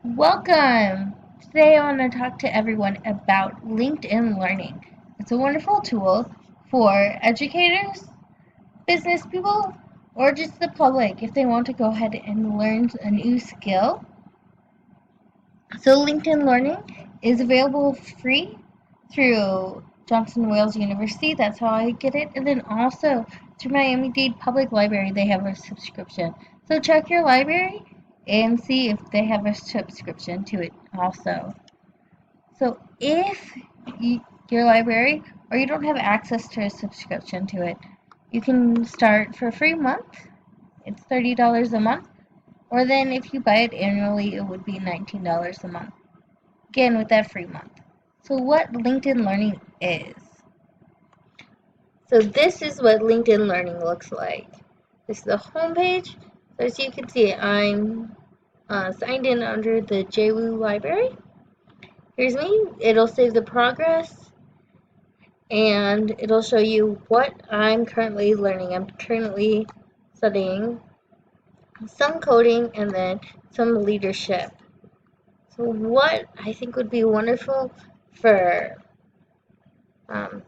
Welcome! Today I want to talk to everyone about LinkedIn Learning. It's a wonderful tool for educators, business people, or just the public if they want to go ahead and learn a new skill. So LinkedIn Learning is available free through Johnson Wales University. That's how I get it. And then also through Miami-Dade Public Library, they have a subscription. So check your library and see if they have a subscription to it also. So if your library or you don't have access to a subscription to it, you can start for a free month. It's $30 a month. Or then if you buy it annually, it would be $19 a month. Again, with that free month. So what LinkedIn Learning is. So this is what LinkedIn Learning looks like. This is the home page. So as you can see, I'm signed in under the JWU library. Here's me. It'll save the progress and it'll show you what I'm currently learning. I'm currently studying some coding and then some leadership. So what I think would be wonderful for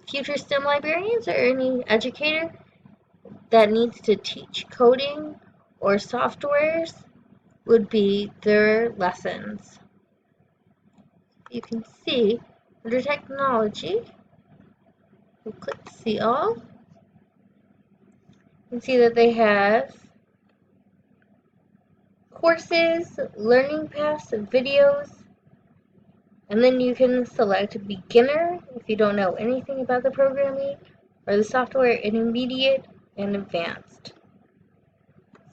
future STEM librarians or any educator that needs to teach coding or softwares would be their lessons. You can see under technology, we'll click see all. You can see that they have courses, learning paths, videos, and then you can select beginner if you don't know anything about the programming or the software, intermediate, and advanced.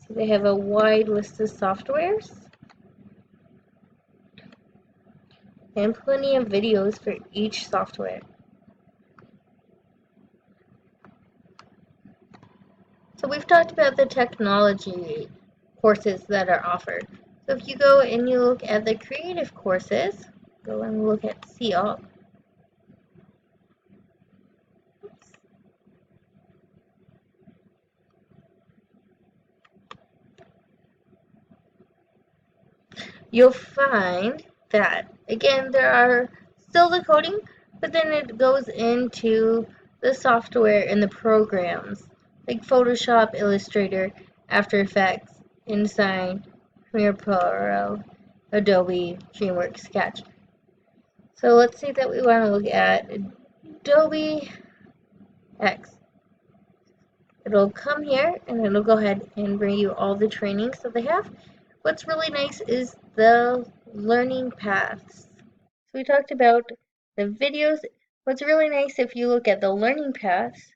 So they have a wide list of softwares and plenty of videos for each software. So we've talked about the technology courses that are offered. So if you go and you look at the creative courses, go and look at see all. You'll find that, again, there are still the coding, but then it goes into the software and the programs, like Photoshop, Illustrator, After Effects, InDesign, Premiere Pro, Adobe, DreamWorks, Sketch. So let's say that we want to look at Adobe X. It'll come here and it'll go ahead and bring you all the trainings that they have. What's really nice is the learning paths. So we talked about the videos. What's really nice if you look at the learning paths,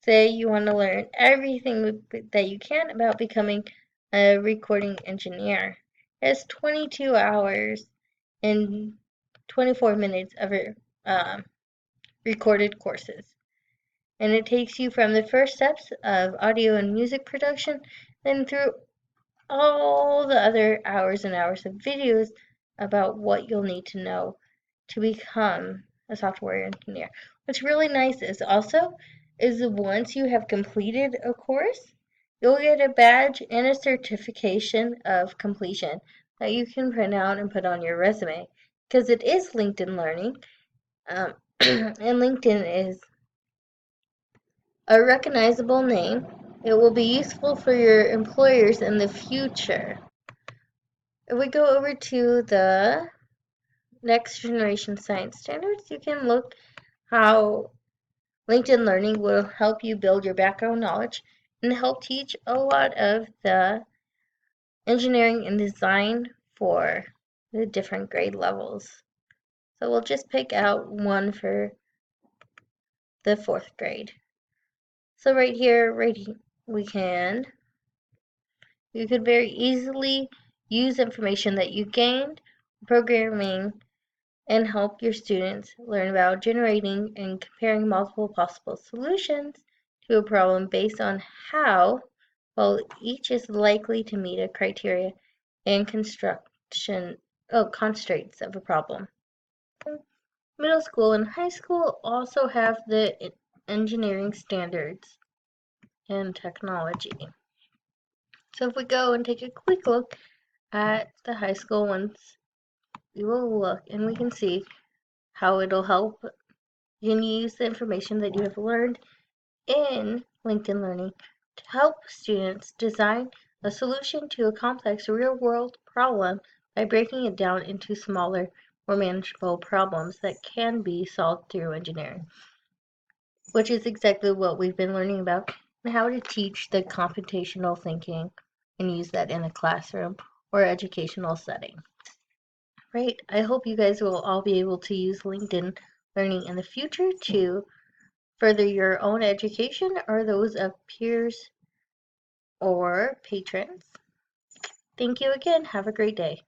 say you want to learn everything that you can about becoming a recording engineer. It's 22 hours and 24 minutes of recorded courses. And it takes you from the first steps of audio and music production, then through all the other hours and hours of videos about what you'll need to know to become a software engineer. What's really nice is once you have completed a course, you'll get a badge and a certification of completion that you can print out and put on your resume because it is LinkedIn Learning. And LinkedIn is a recognizable name. It will be useful for your employers in the future. If we go over to the next generation science standards, you can look how LinkedIn Learning will help you build your background knowledge and help teach a lot of the engineering and design for the different grade levels. So we'll just pick out one for the 4th grade. So right here, you could very easily use information that you gained programming and help your students learn about generating and comparing multiple possible solutions to a problem based on how well each is likely to meet a criteria and constraints of a problem. Middle school and high school also have the engineering standards and technology. So if we go and take a quick look at the high school ones, we will look and we can see how it'll help you use the information that you have learned in LinkedIn Learning to help students design a solution to a complex real-world problem by breaking it down into smaller, more manageable problems that can be solved through engineering, which is exactly what we've been learning about and how to teach the computational thinking and use that in a classroom or educational setting. Right? I hope you guys will all be able to use LinkedIn Learning in the future to further your own education or those of peers or patrons. Thank you again. Have a great day.